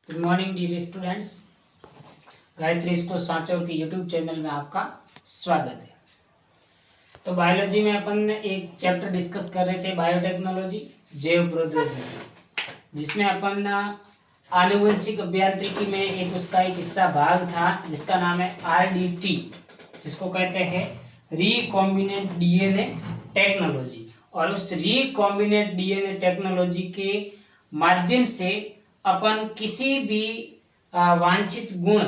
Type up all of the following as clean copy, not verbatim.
Good morning dear students. Gayatri school Sanchore के YouTube channel में आपका स्वागत है। तो बायोलॉजी में अपन एक चैप्टर डिस्कस कर रहे थे, बायोटेक्नोलॉजी, जैव प्रौद्योगिकी, जिसमें अपन आनुवंशिक अभियांत्रिकी में एक उसका एक हिस्सा भाग था जिसका नाम है RDT, जिसको कहते हैं रिकॉम्बिनेंट डीएनए टेक्नोलॉजी। और उस रिकॉम्बिनेंट डीएनए टेक्नोलॉजी के माध्यम से अपन किसी भी वांछित गुण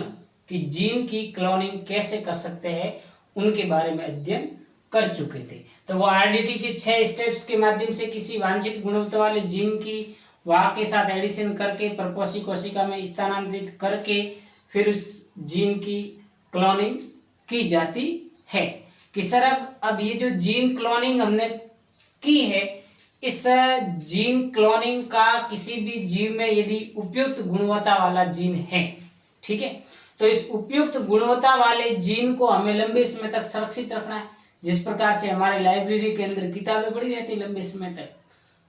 की जीन की क्लोनिंग कैसे कर सकते हैं उनके बारे में अध्ययन कर चुके थे। तो वो RDT के 6 स्टेप्स के माध्यम से किसी वांछित गुणवत्ता वाले जीन की वाह के साथ एडिशन करके परपोषी कोशिका में स्थानांतरित करके फिर उस जीन की क्लोनिंग की जाती है। कि सर अब ये जो जीन क्लोनिंग हमने की है, इस जीन क्लोनिंग का किसी भी जीव में यदि उपयुक्त गुणवत्ता वाला जीन है, ठीक है, तो इस उपयुक्त गुणवत्ता वाले जीन को हमें लंबे समय तक सुरक्षित रखना है। जिस प्रकार से हमारे लाइब्रेरी के अंदर किताबें पड़ी रहती है लंबे समय तक,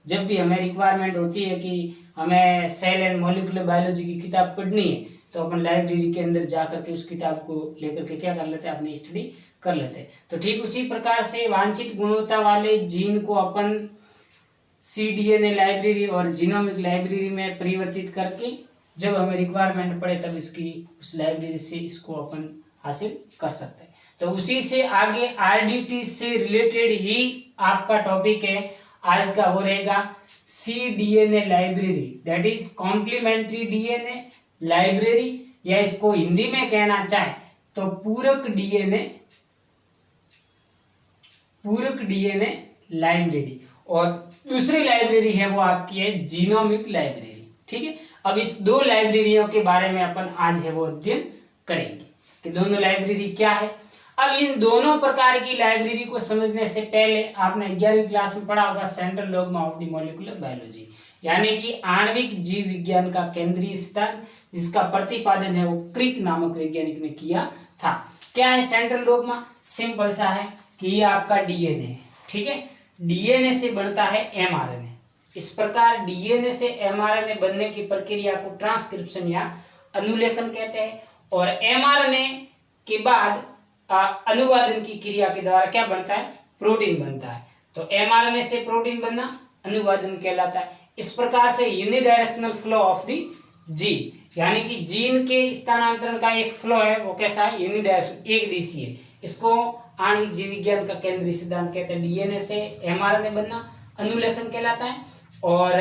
जब भी हमें रिक्वायरमेंट होती है कि हमें सेल एंड मॉलिक्यूलर बायोलॉजी की किताब पढ़नी है, तो अपन लाइब्रेरी के अंदर जा करके उस किताब को लेकर के क्या कर लेते हैं, अपनी स्टडी कर लेते हैं। तो ठीक उसी प्रकार से वांछित गुणवत्ता वाले जीन को अपन cDNA लाइब्रेरी और जीनोमिक लाइब्रेरी में परिवर्तित करके जब हमें रिक्वायरमेंट पड़े तब इसकी उस लाइब्रेरी से इसको अपन हासिल कर सकते हैं। तो उसी से आगे RDT से रिलेटेड ही आपका टॉपिक है आज का, वो रहेगा cDNA library, that is complementary DNA library, या इसको हिंदी में कहना चाहे तो पूरक डीएनए लाइब्रेरी। और दूसरी लाइब्रेरी है वो आपकी है जीनोमिक लाइब्रेरी। ठीक है, अब इस दो लाइब्रेरियों के बारे में अपन आज है वो अध्ययन करेंगे कि दोनों लाइब्रेरी क्या है। अब इन दोनों प्रकार की लाइब्रेरी को समझने से पहले आपने 11वीं क्लास में पढ़ा होगा central dogma of the molecular biology, यानी कि आणविक जीव विज्ञान का केंद्रीय सिद्धांत, जिसका प्रतिपादन है वो क्रिक नामक वैज्ञानिक ने किया था। क्या है सेंट्रल डॉग्मा? सिंपल सा है कि ये आपका डीएनए है, ठीक है, डीएनए से बनता है mRNA। इस प्रकार डीएनए से mRNA बनने की प्रक्रिया को ट्रांसक्रिप्शन या अनुलेखन कहते हैं। और mRNA के बाद अनुवादन की क्रिया के द्वारा क्या बनता है? प्रोटीन बनता है। तो mRNA से प्रोटीन बनना अनुवादन कहलाता है। इस प्रकार से unidirectional flow of the gene, यानी कि जीन के स्थानांतरण का एक फ्लो है, वो कैसा है? यूनिडायरेक्शनल, एक दिशीय। इसको आणविक जीव विज्ञान का केंद्रीय सिद्धांत कहते हैं। डीएनए से mRNA बनना अनुलेखन कहलाता है, और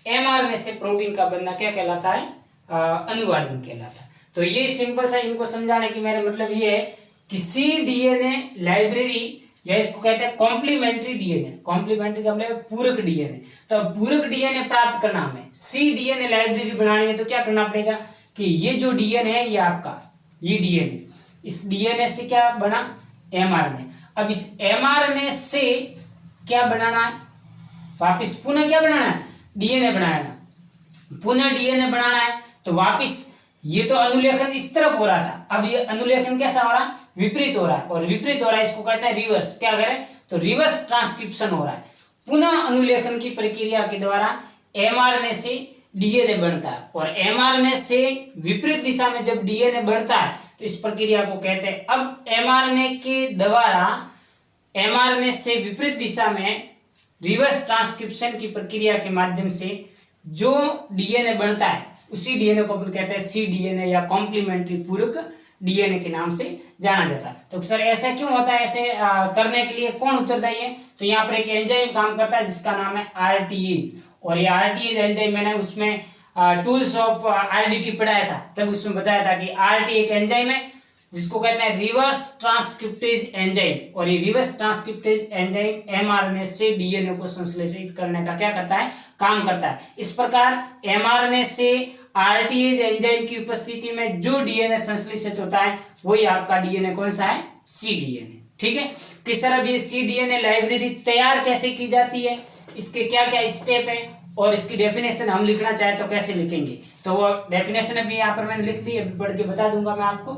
mRNA से प्रोटीन का बनना क्या कहलाता है? अनुवादन कहलाता है। तो ये सिंपल सा इनको समझाने की मेरा मतलब ये है कि cDNA लाइब्रेरी, या इसको कहते हैं कॉम्प्लीमेंट्री डीएनए। कॉम्प्लीमेंट्री का मतलब पूरक डीएनए। तो पूरक डीएनए प्राप्त करना हमें cDNA लाइब्रेरी बनानी है, तो क्या करना पड़ेगा कि ये जो डीएनए है ये आपका, ये डीएनए, इस डीएनए से क्या बना? mRNA। अब इस mRNA से क्या बनाना है? वापिस पुनः क्या बनाना है? डीएनए बनाना, पुनः डीएनए बनाना है। तो वापिस ये तो अनुलेखन इस तरफ हो रहा था, अब ये अनुलेखन कैसा हो रहा है? विपरीत हो रहा है। और विपरीत हो रहा है, इसको कहते हैं रिवर्स। क्या करें? तो रिवर्स ट्रांसक्रिप्शन हो रहा है। पुनः अनुलेखन की प्रक्रिया के द्वारा mRNA से डीएनए बनता है, और mRNA से विपरीत दिशा में जब डीएनए बढ़ता है तो इस प्रक्रिया को कहते हैं। अब mRNA के द्वारा mRNA से विपरीत दिशा में रिवर्स ट्रांसक्रिप्शन की प्रक्रिया के माध्यम से जो डीएनए बनता है उसी डीएनए को अपन कहते हैं cDNA या कॉम्प्लीमेंट्री पूरक डीएनए के नाम से जाना जाता है। तो सर ऐसा क्यों होता है? ऐसे करने के लिए कौन उत्तरदायी है? तो यहाँ पर एक एंजाइम काम करता है जिसका नाम है RTase। और ये RTase एंजाइम, मैंने उसमें टूल्स ऑफ RDT पढ़ाया था, तब उसमें बताया था कि RT एक एंजाइम है जिसको कहते हैं रिवर्स ट्रांसक्रिप्टेज एंजाइम। और ये रिवर्स ट्रांसक्रिप्टेज एंजाइम mRNA से डीएनए को संश्लेषित करने का क्या करता है? काम करता है। इस प्रकार mRNA से RTase एंजाइम की उपस्थिति में जो डीएनए संश्लेषित होता है वही आपका डीएनए कौन सा है? cDNA। ठीक है, कि सर अब ये cDNA लाइब्रेरी तैयार कैसे की जाती है, इसके क्या क्या स्टेप है, और इसकी डेफिनेशन हम लिखना चाहे तो कैसे लिखेंगे? तो वो डेफिनेशन अभी यहाँ पर मैंने लिख दी, अभी पढ़ के बता दूंगा मैं आपको।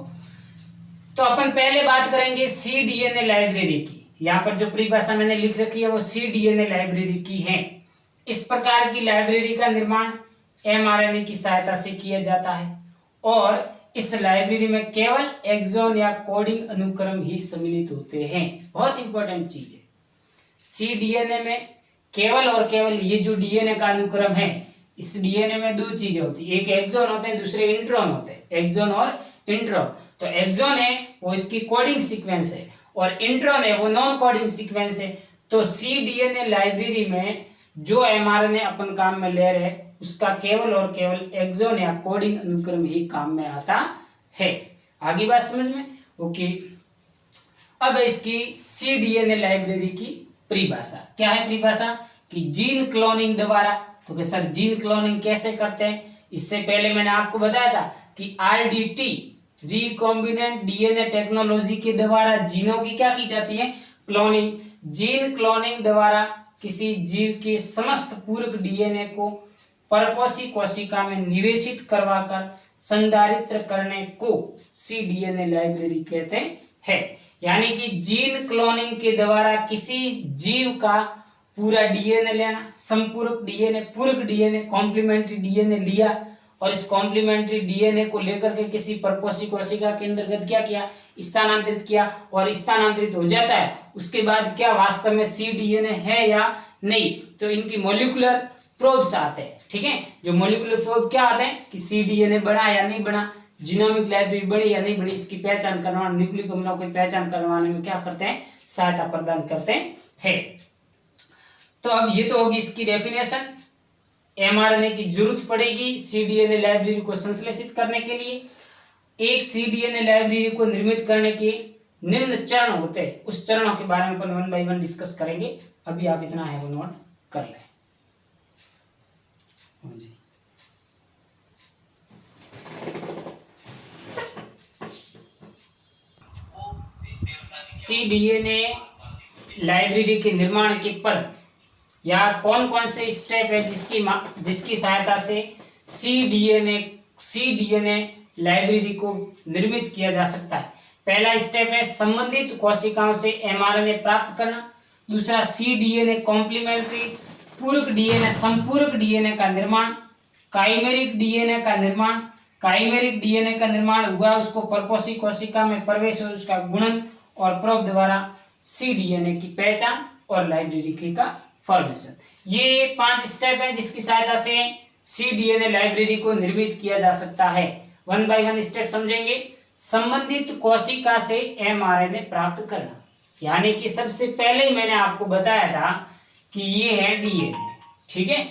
तो अपन पहले बात करेंगे cDNA लाइब्रेरी की। यहाँ पर जो परिभाषा मैंने लिख रखी है वो cDNA लाइब्रेरी की है। इस प्रकार की लाइब्रेरी का निर्माण mRNA की सहायता से किया जाता है और इस लाइब्रेरी में केवल एक्सॉन या कोडिंग अनुक्रम ही सम्मिलित होते हैं। बहुत इंपॉर्टेंट चीज है। cDNA में केवल और केवल ये जो डीएनए का अनुक्रम है, इस डीएनए में दो चीजें होती है, एक एक्सॉन होते हैं, दूसरे इंट्रॉन होते हैं, एक्सॉन और इंट्रॉन। तो एक्सॉन है वो इसकी कोडिंग सीक्वेंस है और इंट्रॉन है वो नॉन कोडिंग सीक्वेंस है। तो cDNA लाइब्रेरी में जो mRNA अपन काम में ले रहे हैं उसका केवल और केवल एक्सॉन या कोडिंग अनुक्रम ही काम में आता है। आगे बात समझ में? ओके। अब इसकी cDNA लाइब्रेरी की परिभाषा क्या है? परिभाषा कि जीन क्लोनिंग द्वारा, तो सर जीन क्लोनिंग कैसे करते हैं? इससे पहले मैंने आपको बताया था कि RDT रिकॉम्बिनेंट डीएनए टेक्नोलॉजी के द्वारा जीनों की क्या की जाती है? क्लोनिंग। जीन क्लोनिंग द्वारा किसी जीव के समस्त पूरक डीएनए को परपोषी कोशिका में निवेशित करवाकर संधारित्र करने को cDNA लाइब्रेरी कहते हैं। यानी कि जीन क्लोनिंग के द्वारा किसी जीव का पूरा डीएनए लेना, संपूरक डीएनए, पूरक डीएनए, कॉम्प्लीमेंट्री डीएनए लिया और इस कॉम्प्लीमेंट्री डीएनए को लेकर के किसी परपोषी कोशिका के अंतर्गत क्या किया? स्थानांतरित किया। और स्थानांतरित हो जाता है उसके बाद क्या वास्तव में cDNA है या नहीं? तो इनकी मॉलिक्यूलर प्रोब्स आते हैं, ठीक है। जो मॉलिक्यूलर प्रोब क्या आते हैं कि cDNA बना या नहीं बना, जीनोमिक लाइब्रेरी बड़ी या नहीं बड़ी, इसकी पहचान करवाने, न्यूक्लिक अम्लों की पहचान करवाने में क्या करते हैं? सहायता प्रदान करते हैं। तो अब ये तो होगी इसकी डेफिनेशन। mRNA की जरूरत पड़ेगी cDNA लाइब्रेरी को संश्लेषित करने के लिए। एक cDNA लाइब्रेरी को निर्मित करने के निम्न चरण होते हैं, उस चरणों के बारे में अपन वन बाय वन डिस्कस करेंगे। अभी आप इतना है वो नोट कर लें। cDNA लाइब्रेरी के निर्माण के पद या कौन कौन से स्टेप है जिसकी सहायता से cDNA लाइब्रेरी को निर्मित किया जा सकता है। पहला स्टेप है संबंधित कोशिकाओं से mRNA प्राप्त करना। दूसरा cDNA कॉम्प्लीमेंट्री पूरक डीएनए, संपूरक डीएनए का निर्माण। काइमेरिक डीएनए का निर्माण। काइमेरिक डीएनए का निर्माण हुआ, उसको परपोषी कोशिका में प्रवेश और उसका गुणन और प्रोब द्वारा cDNA की पहचान और लाइब्रेरी का फॉर्मेशन। ये 5 स्टेप है जिसकी सहायता से cDNA लाइब्रेरी को निर्मित किया जा सकता है। वन बाय वन स्टेप समझेंगे। संबंधित कोशिका से mRNA प्राप्त करना, यानी कि सबसे पहले मैंने आपको बताया था कि ये है डीएनए, ठीक है,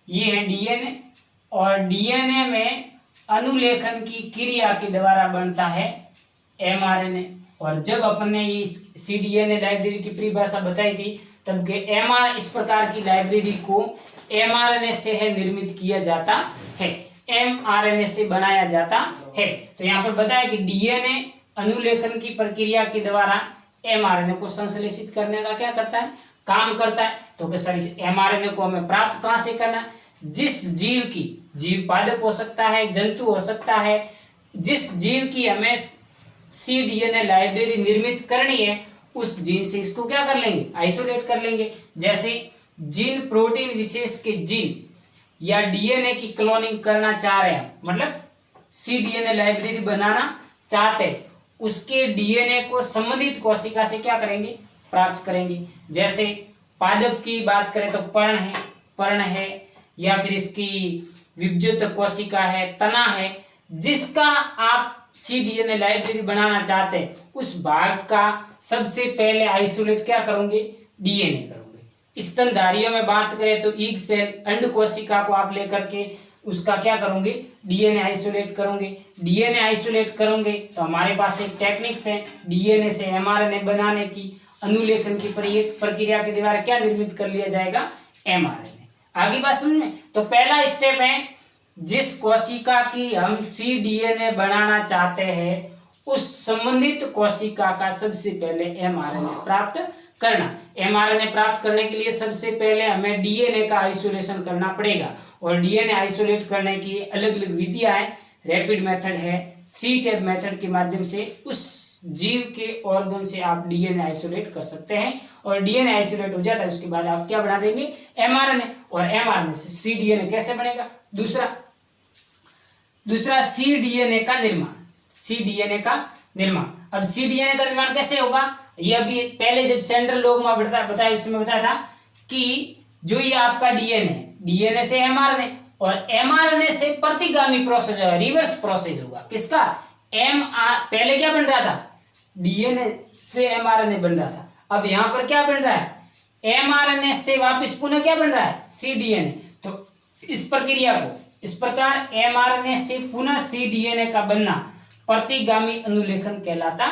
ये है डीएनए और डीएनए में अनुलेखन की क्रिया के द्वारा बनता है mRNA। और जब अपन ने ये cDNA लाइब्रेरी की परिभाषा बताई थी तब के इस प्रकार की लाइब्रेरी को mRNA से है निर्मित किया जाता है, mRNA से बनाया जाता है। तो यहाँ पर बताया कि डीएनए अनुलेखन की प्रक्रिया के द्वारा mRNA को संश्लेषित करने का क्या करता है? काम करता है। तो सर इस mRNA को हमें प्राप्त कहाँ से करना? जिस जीव की, जीव पादप हो सकता है, जंतु हो सकता है, जिस जीव की हमें cDNA लाइब्रेरी निर्मित करनी है उस जीन से इसको क्या कर लेंगे? आइसोलेट कर लेंगे। जैसे जीन प्रोटीन विशेष के जीन या डीएनए की क्लोनिंग करना चाह रहे हैं, मतलब cDNA लाइब्रेरी बनाना चाहते हैं, उसके डीएनए को संबंधित कोशिका से क्या करेंगे? प्राप्त करेंगे। जैसे पादप की बात करें तो पर्ण है या फिर इसकी विभज्योत कोशिका है, तना है, जिसका आप cDNA लाइब्रेरी बनाना चाहते हैं उस भाग का सबसे पहले आइसोलेट क्या करोगे? डीएनए करोगे। स्तनधारियों में बात करें तो ईग सेल, अंड कोशिका को आप लेकर के उसका क्या करोगे? डीएनए आइसोलेट करोगे। डीएनए आइसोलेट करोगे तो हमारे पास एक टेक्निक्स है डीएनए से mRNA बनाने की, अनुलेखन की प्रक्रिया के द्वारा क्या निर्मित कर लिया जाएगा? mRNA। आगे बात समझ में? तो पहला स्टेप है जिस कोशिका की हम cDNA बनाना चाहते हैं उस संबंधित कोशिका का सबसे पहले mRNA प्राप्त करना। mRNA प्राप्त करने के लिए सबसे पहले हमें डीएनए का आइसोलेशन करना पड़ेगा और डीएनए आइसोलेट करने की अलग अलग विधियां हैं। रैपिड मेथड है, C-टैब मेथड के माध्यम से उस जीव के ऑर्गन से आप डीएनए आइसोलेट कर सकते हैं और डीएनए आइसोलेट हो जाता है उसके बाद आप क्या बना देंगे? mRNA। और mRNA से cDNA कैसे बनेगा? दूसरा सी डीएनए का निर्माण। सी डीएनए का निर्माण, अब सी डीएनए का निर्माण कैसे होगा, ये अभी पहले जब सेंट्रल डोग्मा बताया उसमें बताया था कि जो ये आपका डीएनए से एमआरएनए और एमआरएनए से प्रतिगामी प्रोसेस होगा, रिवर्स प्रोसेस होगा। किसका, पहले क्या बन रहा था, डीएनए से एमआरएनए बन रहा था, अब यहां पर क्या बन रहा है, एमआरएनए से वापस पुनः क्या बन रहा है, सीडीएनए। तो इस प्रक्रिया को इस प्रकार एमआरएनए से पुनः सीडीएनए का बनना प्रतिगामी अनुलेखन कहलाता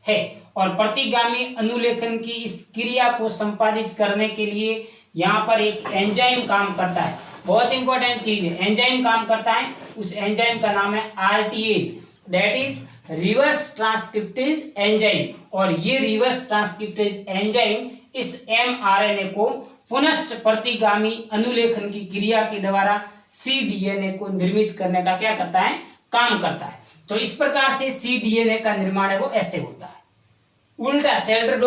है। और प्रतिगामी अनुलेखन की इस क्रिया को संपादित करने के लिए यहाँ पर एक एंजाइम काम करता है, बहुत इंपॉर्टेंट चीज है, एंजाइम काम करता है। उस एंजाइम का नाम है RTase, that is reverse transcriptase enzyme. और ये रिवर्स ट्रांसक्रिप्टेज एंजाइम इस एमआरएनए को पुनः प्रतिगामी अनुलेखन की क्रिया के द्वारा सीडीएनए को निर्मित करने का क्या करता है, काम करता है। तो इस प्रकार से सीडीएनए का निर्माण है वो ऐसे होता है। उल्टा सेंट्रल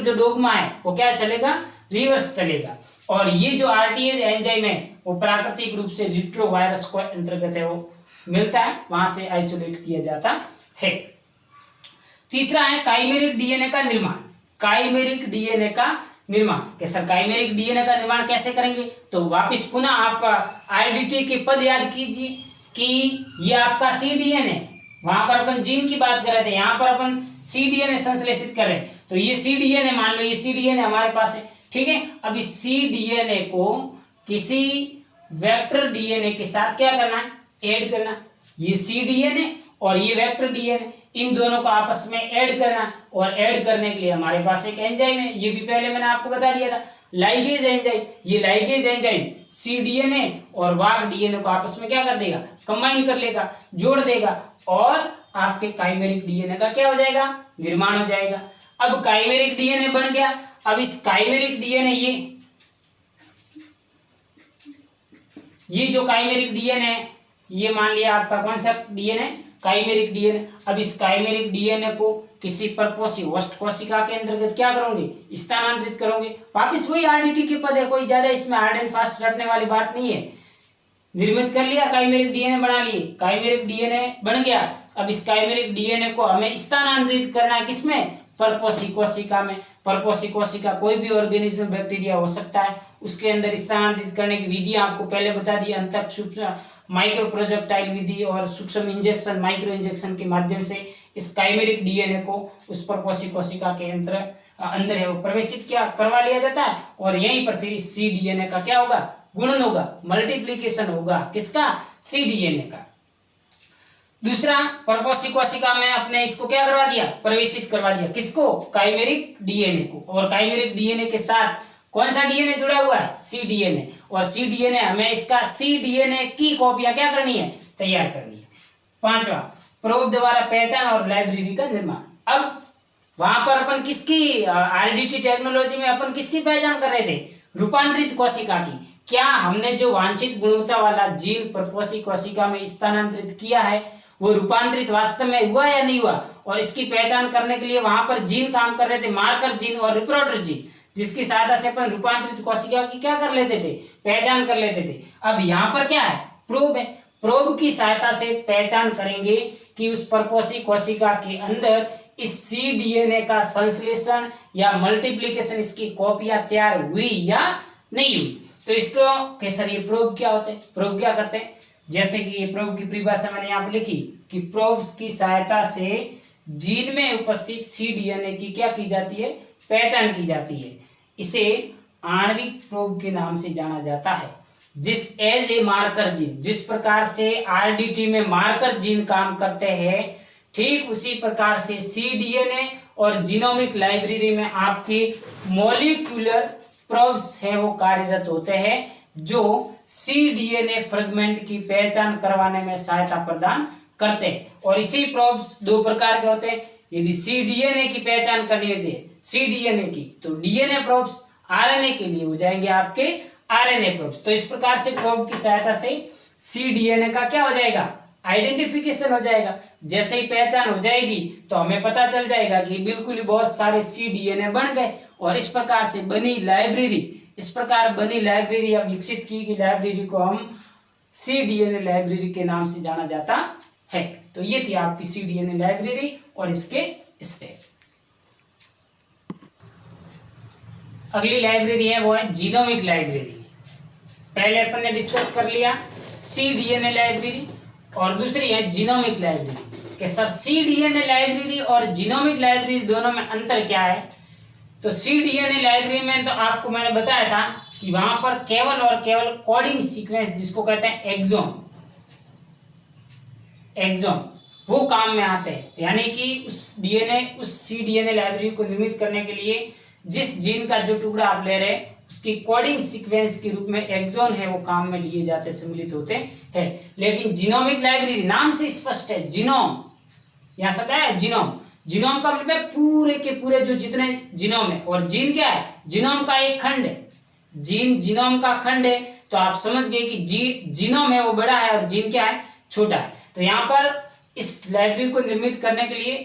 जो डोग्मा है वो क्या चलेगा, रिवर्स चलेगा। और ये जो आरटीएज एंजाइम है वो प्राकृतिक रूप से रिट्रोवायरस को अंतर्गत है वो मिलता है, वहां से आइसोलेट किया जाता है। तीसरा है काइमेरिक डीएनए का निर्माण। काइमेरिक डीएनए का निर्माण, कैसा काइमेरिक डीएनए का निर्माण कैसे करेंगे, तो वापस पुनः आप आईडीटी के पद याद कीजिए कि ये आपका सीडीएनए, वहां पर अपन जीन की बात कर रहे थे, यहाँ पर अपन सीडीएनए संश्लेषित कर रहे हैं। तो ये सीडीएनए, मान लो ये सीडीएनए हमारे पास है, ठीक है। अब इस सीडीएनए को किसी वेक्टर डीएनए के साथ क्या करना है, ऐड करना। ये सीडीएनए और ये वेक्टर डीएनए, इन दोनों को आपस में ऐड करना। और ऐड करने के लिए हमारे पास एक एंजाइम है, ये भी पहले मैंने आपको बता दिया था, लाइगेज एंजाइम। ये लाइगेज एंजाइम सीडीएनए और वाग डीएनए को आपस में क्या कर देगा, कंबाइन कर लेगा, जोड़ देगा, और आपके काइमेरिक डीएनए का क्या हो जाएगा, निर्माण हो जाएगा। अब काइमेरिक डीएनए बन गया। अब इस काइमेरिक डीएनए, ये जो काइमेरिक डीएनए, ये मान लिया आपका कौन सा डीएनए, काइमेरिक डीएनए। अब इस काइमेरिक डीएनए को किसी परपोषी होस्ट कोशिका के अंतर्गत क्या करोगे, स्थानांतरित करोगे। वापिस वही आरडीटी के पद है, कोई ज्यादा इसमें हार्ड एंड फास्ट रखने वाली बात नहीं है। निर्मित कर लिया, काइमेरिक डीएनए बना लिए, काइमेरिक डीएनए बन गया। अब इस काइमेरिक डीएनए को हमें स्थानांतरित करना है, किसमें, परपोषी कोशिका में। परपोषी कोशिका कोई भी ऑर्गेनिज्म, बैक्टीरिया हो सकता है, उसके अंदर स्थानांतरित करने की विधि आपको पहले बता दी, अंतः सूक्ष्म माइक्रो प्रोजेक्टाइल विधि और सूक्ष्म इंजेक्शन, माइक्रो इंजेक्शन के माध्यम से इस काइमेरिक डीएनए को उस परपोषी कोशिका के अंदर है वो प्रवेशित करवा लिया जाता है। और यहीं पर फिर इस सी डीएनए का क्या होगा, गुणन होगा, मल्टीप्लीकेशन होगा, किसका, सी डीएनए का। दूसरा, परपोषी कोशिका में अपने इसको क्या करवा दिया, प्रवेशित करवा दिया, किसको, काइमेरिक डीएनए को। और काइमेरिक डीएनए के साथ कौन सा डीएनए जुड़ा हुआ है, सी डीएनए। और सी डीएनए, हमें इसका सी डीएनए की कॉपियां क्या करनी है, तैयार करनी है। पांचवा, प्रोब द्वारा पहचान और लाइब्रेरी का निर्माण। अब वहां पर अपन किसकी, आरडीटी टेक्नोलॉजी में अपन किसकी पहचान कर रहे थे, रूपांतरित कोशिका की। क्या हमने जो वांछित गुणवत्ता वाला जीन परपोषी कोशिका में स्थानांतरित किया है वो रूपांतरित वास्तव में हुआ या नहीं हुआ। और इसकी पहचान करने के लिए वहां पर जीन काम कर रहे थे, मार्कर जीन और रिपोर्टर जीन, जिसकी सहायता से अपन रूपांतरित कोशिका की क्या कर लेते थे, पहचान कर लेते थे। अब यहाँ पर क्या है, प्रोब है। प्रोब की सहायता से पहचान करेंगे कि उस परपोषी कोशिका के अंदर इस सी डीएनए का संश्लेषण या मल्टीप्लीकेशन, इसकी कॉपियां तैयार हुई या नहीं हुई। तो इसको के सर ये प्रोब क्या होते हैं, प्रोब क्या करते हैं, जैसे कि ये प्रोब की परिभाषा मैंने यहाँ पर लिखी कि प्रोब्स की सहायता से जीन में उपस्थित सी डीएनए की क्या की जाती है, पहचान की जाती है। इसे आणविक प्रोब के नाम से जाना जाता है। जिस एज ए मार्कर जीन, जिस प्रकार से आरडीटी में मार्कर जीन काम करते हैं, ठीक उसी प्रकार से सीडीएनए और जीनोमिक लाइब्रेरी में आपके मॉलिक्यूलर प्रोब्स है वो कार्यरत होते हैं, जो सीडीएनए फ्रेगमेंट की पहचान करवाने में सहायता प्रदान करते हैं। और इसी प्रोब्स दो प्रकार के होते हैं। यदि सीडीएनए की पहचान करनी होती है, सीडीएनए की, तो डीएनए प्रोब्स, आरएनए के लिए हो जाएंगे आपके आरएनए प्रोब्स। तो इस प्रकार से प्रोब की सहायता से सीडीएनए का क्या हो जाएगा, आइडेंटिफिकेशन हो जाएगा। जैसे ही पहचान हो जाएगी तो हमें पता चल जाएगा कि बिल्कुल ही बहुत सारे सीडीएनए बन गए। और इस प्रकार से बनी लाइब्रेरी, इस प्रकार बनी लाइब्रेरी या विकसित की गई लाइब्रेरी को हम cDNA लाइब्रेरी के नाम से जाना जाता है। तो ये थी आपकी cDNA लाइब्रेरी और इसके स्टेप। अगली लाइब्रेरी है वो है जीनोमिक लाइब्रेरी। पहले अपन ने डिस्कस कर लिया cDNA लाइब्रेरी और दूसरी है जीनोमिक लाइब्रेरी। कि सर cDNA लाइब्रेरी और जीनोमिक लाइब्रेरी दोनों में अंतर क्या है? तो cDNA लाइब्रेरी में तो आपको मैंने बताया था कि वहां पर केवल और केवल कोडिंग सीक्वेंस, जिसको कहते हैं एक्सोम वो काम में आते हैं। यानी कि उस cDNA लाइब्रेरी को निर्मित करने के लिए जिस जीन का जो टुकड़ा आप ले रहे हैं उसकी कोडिंग सीक्वेंस के रूप में एक्सोन है वो काम में लिए जाते, सम्मिलित होते हैं। लेकिन जीनोमिक लाइब्रेरी नाम से स्पष्ट है, जीनोम, यहां सब क्या है, जीनोम। जीनोम का मतलब पूरे के पूरे जो जितने जीनोम है, और जीन क्या है, जीनोम का एक खंड है। जीन जीनोम का खंड है, तो आप समझ गए कि जीनोम है वो बड़ा है और जीन क्या है, छोटा है। तो यहाँ पर इस लाइब्रेरी को निर्मित करने के लिए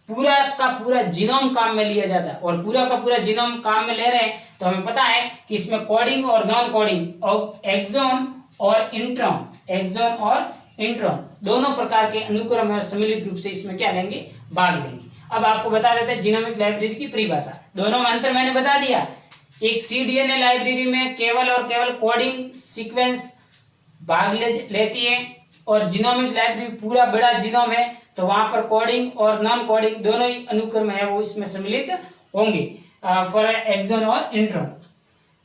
पूरा का पूरा जीनोम काम में लिया जाता है, और पूरा का पूरा जीनोम काम में ले रहे हैं तो हमें पता है कि इसमें कोडिंग और नॉन कोडिंग और एक्सोन और इंट्रॉन दोनों प्रकार के अनुक्रम और सम्मिलित रूप से इसमें क्या लेंगे, भाग लेंगे। अब आपको बता देते हैं जीनोमिक लाइब्रेरी की परिभाषा। दोनों में अंतर मैंने बता दिया। एक cDNA लाइब्रेरी में केवल और केवल कोडिंग सीक्वेंस भाग लेती है, और जीनोमिक लाइब्रेरी पूरा बड़ा जीनोम है तो वहां पर कोडिंग और नॉन कोडिंग दोनों ही अनुक्रम है वो इसमें सम्मिलित होंगे, फॉर एक्सोन और इंट्रॉन।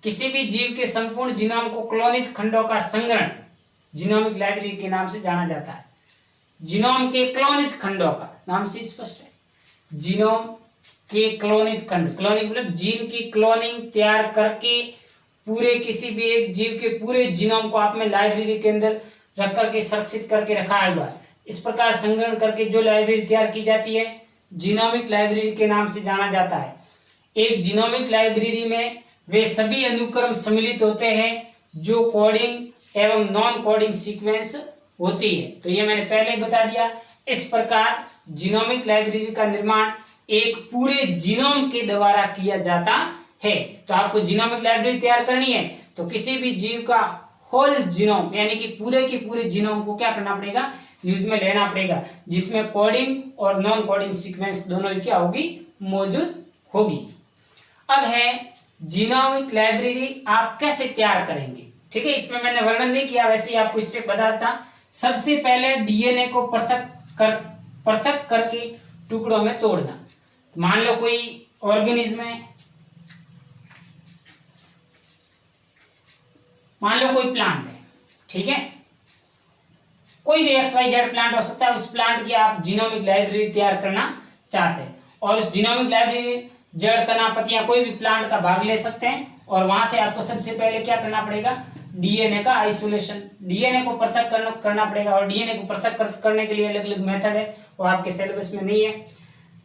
किसी भी जीव के संपूर्ण जीनोम को क्लोनित खंडों का संग्रहण जीनोमिक लाइब्रेरी के नाम से जाना जाता है। जीनोम के क्लोनित खंडों का नाम से स्पष्ट है, जीनोम के क्लोनित खंड, क्लोनिंग मतलब जीन की क्लोनिंग तैयार करके पूरे किसी भी एक जीव के पूरे जीनोम को आप में लाइब्रेरी के अंदर रख करके सुरक्षित करके रखा हुआ। इस प्रकार संग्रहण करके जो लाइब्रेरी तैयार की जाती है जीनोमिक लाइब्रेरी के नाम से जाना जाता है। एक जीनोमिक लाइब्रेरी में वे सभी अनुक्रम सम्मिलित होते हैं जो कोडिंग एवं नॉन कोडिंग सीक्वेंस होती है। तो ये मैंने पहले ही बता दिया। इस प्रकार जीनोमिक लाइब्रेरी का निर्माण एक पूरे जीनोम के द्वारा किया जाता है। तो आपको जीनोमिक लाइब्रेरी तैयार करनी है तो किसी भी जीव का होल जीनोम यानी कि पूरे के पूरे जीनोम को क्या करना पड़ेगा, यूज में लेना पड़ेगा, जिसमें कोडिंग और नॉन कोडिंग सीक्वेंस दोनों ही क्या होगी, मौजूद होगी। अब है जीनोमिक लाइब्रेरी आप कैसे तैयार करेंगे। ठीक है, इसमें मैंने वर्णन नहीं किया, वैसे ही आपको स्टेप बताता। सबसे पहले डीएनए को पृथक करके टुकड़ों में तोड़ना। मान लो कोई ऑर्गेनिज्म है, मान लो कोई प्लांट है, ठीक है, कोई भी XYZ प्लांट हो सकता है। उस प्लांट की आप जीनोमिक लाइब्रेरी तैयार करना चाहते हैं, और उस जीनोमिक लाइब्रेरी जड़, तना, पत्तियां कोई भी प्लांट का भाग ले सकते हैं। और वहां से आपको सबसे पहले क्या करना पड़ेगा, डीएनए का आइसोलेशन, डीएनए को पृथक करना पड़ेगा। और डीएनए को पृथक करने के लिए अलग अलग मेथड है, वो आपके सिलेबस में नहीं है।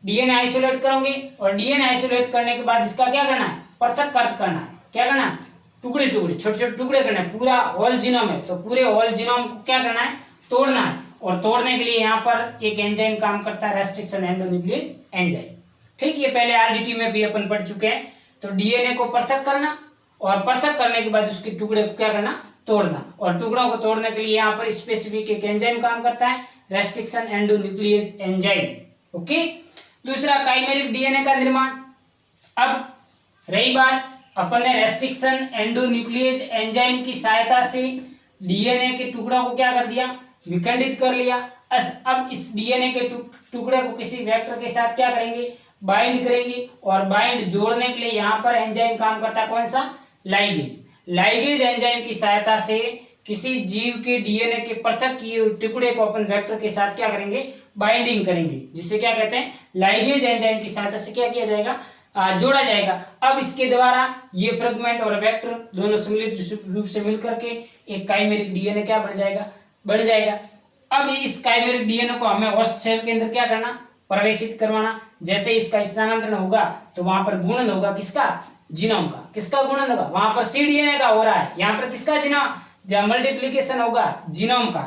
डीएनए आइसोलेट करोगे और डीएनए आइसोलेट करने के बाद इसका क्या करना है, पृथक करना है। क्या करना है, टुकड़े टुकड़े छोटे छोटे टुकड़े करना है। पूरा होल जीनोम है तो पूरे होल जीनोम को क्या करना है, तोड़ना है। और तोड़ने के लिए यहाँ पर एक एंजाइम काम करता है, रेस्ट्रिक्शन एंडोन्यूक्लियस एंजाइम। ठीक, ये पहले आरडीटी में भी अपन पढ़ चुके हैं। तो डीएनए को पृथक करना, और पृथक करने के बाद उसके टुकड़े को क्या करना, तोड़ना। और टुकड़ों को तोड़ने के लिए यहाँ पर स्पेसिफिक एक एंजाइम काम करता है, रेस्ट्रिक्शन एंडोन्यूक्लियस एंजाइम। ओके, दूसरा काइमेरिक डीएनए का निर्माण। अब रही बात, अपन ने रेस्ट्रिक्शन एंडोन्यूक्लियस एंजाइम की सहायता से डीएनए के टुकड़ों को क्या कर दिया, विखंडित कर लिया। अब इस डीएनए के टुकड़े को किसी वेक्टर के साथ क्या करेंगे, बाइंड करेंगे। और बाइंड जोड़ने के लिए यहाँ पर एंजाइम काम करता है, कौन सा, लाइगेज। लाइगेज एंजाइम की सहायता से किसी जीव के डीएनए के पृथक किए हुए टुकड़े को अपन वेक्टर के साथ क्या करेंगे, बाइंडिंग करेंगे, जिसे क्या कहते हैं, लाइगेज एंजाइम की सहायता से क्या किया जाएगा, जोड़ा जाएगा। अब इसके द्वारा ये फ्रेगमेंट और वेक्टर दोनों सम्मिलित रूप से मिलकर के एक काइमेरिक डीएनए क्या बढ़ जाएगा। अब इस काइमेरिक डीएनए को हमें होस्ट सेल के अंदर क्या करना, प्रवेशित करवाना। जैसे इसका स्थानांतरण होगा तो वहां पर गुणन होगा, किसका, जीनोम का। किसका गुणन होगा, वहां पर cDNA का हो रहा है, यहाँ पर किसका जीनोम, मल्टीप्लीकेशन होगा जीनोम का।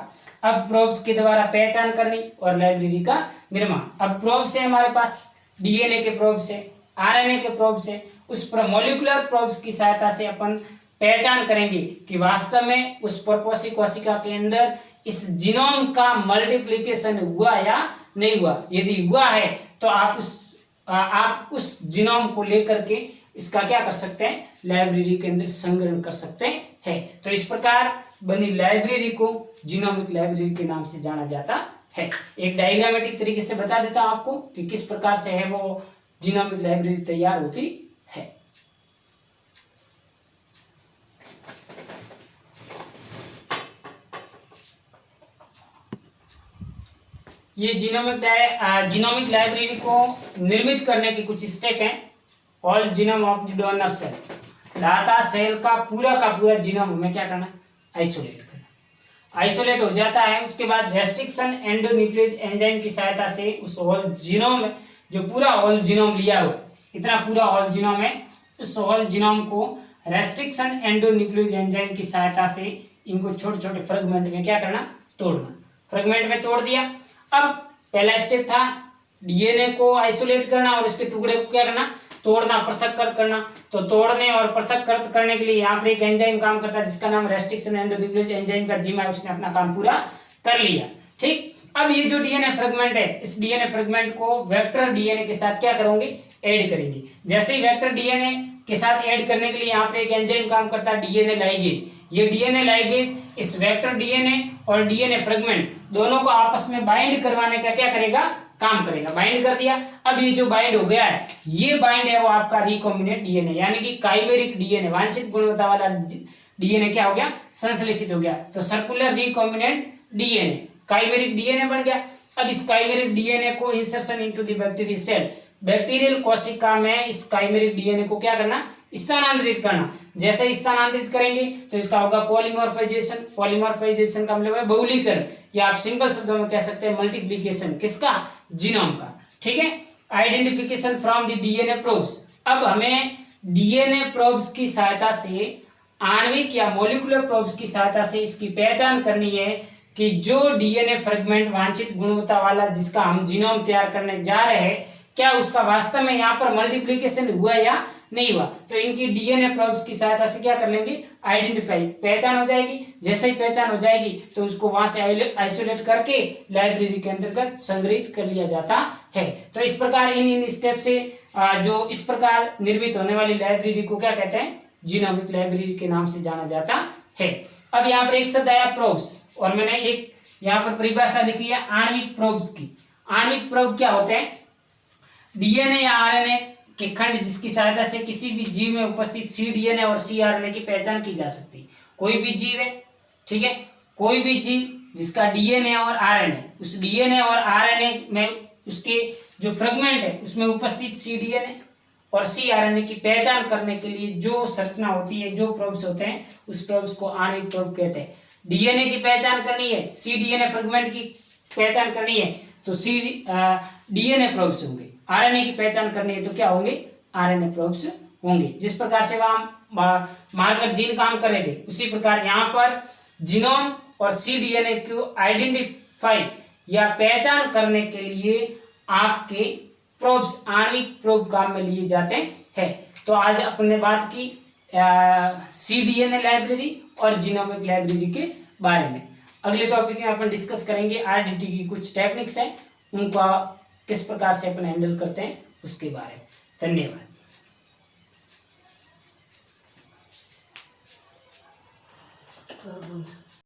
अब प्रोब्स के द्वारा पहचान करनी और लाइब्रेरी का निर्माण। अब प्रोब से हमारे पास डीएनए के प्रोब से, आरएनए के प्रोब से, उस मॉलिक्यूलर प्रोब्स की सहायता से अपन पहचान करेंगे कि वास्तव में उस पर्पोसी कोशिका के अंदर इस जीनोम का मल्टीप्लिकेशन हुआ या नहीं हुआ। यदि हुआ है तो आप उस जीनोम को लेकर के इसका क्या कर सकते हैं, लाइब्रेरी के अंदर संग्रहण कर सकते हैं। तो इस प्रकार बनी लाइब्रेरी को जीनोमिक लाइब्रेरी के नाम से जाना जाता है। एक डायग्रामेटिक तरीके से बता देता हूं आपको कि किस प्रकार से है वो जीनोमिक लाइब्रेरी तैयार होती है। ये जीनोमिक लाइब्रेरी को निर्मित करने के कुछ स्टेप हैं। All genome of the donor cell, दाता सेल का पूरा जीनोम हमें क्या करना, आइसोलेट करना। आइसोलेट हो जाता है, उसके बाद रेस्ट्रिक्शन एंडोन्यूक्लियस एंजाइम की सहायता से उस होल जीनोम, जो पूरा होल जीनोम लिया हो, इतना पूरा होल जीनोम है, उस होल जीनोम को रेस्ट्रिक्शन एंडोन्यूक्लियस एंजाइम की सहायता से इनको छोटे छोटे फ्रेगमेंट में क्या करना, तोड़ना। फ्रेगमेंट में तोड़ दिया। अब पहला स्टेप था डीएनए को आइसोलेट करना और इसके टुकड़े को क्या करना, तोड़ना, पृथक करना। तो तोड़ने और पृथक करने के लिए यहाँ पर एक एंजाइम काम करता है जिसका नाम रेस्ट्रिक्शन एंडोन्यूक्लियस एंजाइम का जीमा है, उसने अपना काम पूरा कर लिया। ठीक, अब ये जो डीएनए फ्रेगमेंट है, इस डीएनए फ्रेगमेंट को वेक्टर डीएनए के साथ क्या करेंगे, ऐड करेंगे। जैसे ही वेक्टर डीएनए के साथ ऐड करने के लिए यहाँ पे एक एंजाइम काम करता है, डीएनए लाइगेज। ये डीएनए लाइगेज इस वेक्टर डीएनए और डीएनए फ्रेगमेंट दोनों को आपस में बाइंड करवाने का क्या करेगा, काम करेगा। बाइंड कर दिया। अब ये जो बाइंड हो गया है, ये बाइंड है वो आपका रिकॉम्बिनेंट डीएनए, यानी कि काइमेरिक डीएनए, वांछित गुणवत्ता वाला डीएनए क्या हो गया, संश्लेषित हो गया। तो circular recombinant DNA, chimeric DNA बन गया। अब इस काइमेरिक डीएनए को insertion into the bacterial cell, bacterial कोशिका में इस काइमेरिक डीएनए को क्या करना, स्थानांतरित करना। जैसे स्थानांतरित करेंगे तो इसका होगा पॉलीमॉर्फाइजेशन। पॉलीमॉर्फाइजेशन का मतलब है बहुलीकरण, या आप सिंपल शब्दों में कह सकते हैं मल्टीप्लिकेशन, किसका, जीनोम का। ठीक है, identification from the DNA probes. अब हमें डीएनए प्रोब्स की सहायता से, आणविक या मॉलिक्यूलर प्रोब्स की सहायता से इसकी पहचान करनी है कि जो डीएनए फ्रेगमेंट वांछित गुणवत्ता वाला जिसका हम जीनोम तैयार करने जा रहे हैं, क्या उसका वास्तव में यहाँ पर मल्टीप्लिकेशन हुआ या नहीं हुआ। तो इनकी डीएनए प्रोब्स की सहायता से क्या कर लेंगे, आइडेंटिफाई, पहचान हो जाएगी। जैसे ही पहचान हो जाएगी तो उसको वहां से आइसोलेट करके लाइब्रेरी के अंतर्गत संग्रहित कर लिया जाता है। तो इस प्रकार इन स्टेप से जो इस प्रकार निर्मित होने वाली लाइब्रेरी को क्या कहते हैं, जीनोमिक लाइब्रेरी के नाम से जाना जाता है। अब यहाँ पर एक शब्द आया प्रोब्स, और मैंने एक यहाँ पर परिभाषा लिखी है आणविक प्रोब्स की। आणविक प्रोब क्या होते हैं, डीएनए या आरएनए के खंड जिसकी सहायता से किसी भी जीव में उपस्थित सी डीएनए और सी आरएनए की पहचान की जा सकती है। कोई भी जीव है, ठीक है, कोई भी जीव जिसका डीएनए और आरएनए, उस डीएनए और आरएनए में उसके जो फ्रेगमेंट है उसमें उपस्थित सी डीएनए और सी आरएनए की पहचान करने के लिए जो संरचना होती है, जो प्रोब्स होते हैं, उस प्रोब्स को आणविक प्रोब कहते हैं। डीएनए की पहचान करनी है, सी डीएनए फ्रेगमेंट की पहचान करनी है तो सी डीएनए प्रोब्स होंगे। आरएनए की पहचान करनी है तो क्या होंगे, आरएनए प्रोब्स होंगे। जिस प्रकार से वहां मार्कर जीन काम कर रहे थे, उसी प्रकार यहाँ पर जीनोम और सी डीएनए को आइडेंटिफाई या पहचान करने के लिए आपके प्रोब्स, आणविक प्रोब काम में लिए जाते हैं। तो आज अपन ने बात की सी डीएनए लाइब्रेरी और जीनोमिक लाइब्रेरी के बारे में। अगले टॉपिक में अपन डिस्कस करेंगे आरडीटी की कुछ टेक्निक्स हैं, उनका किस प्रकार से अपन हैंडल करते हैं उसके बारे में। धन्यवाद।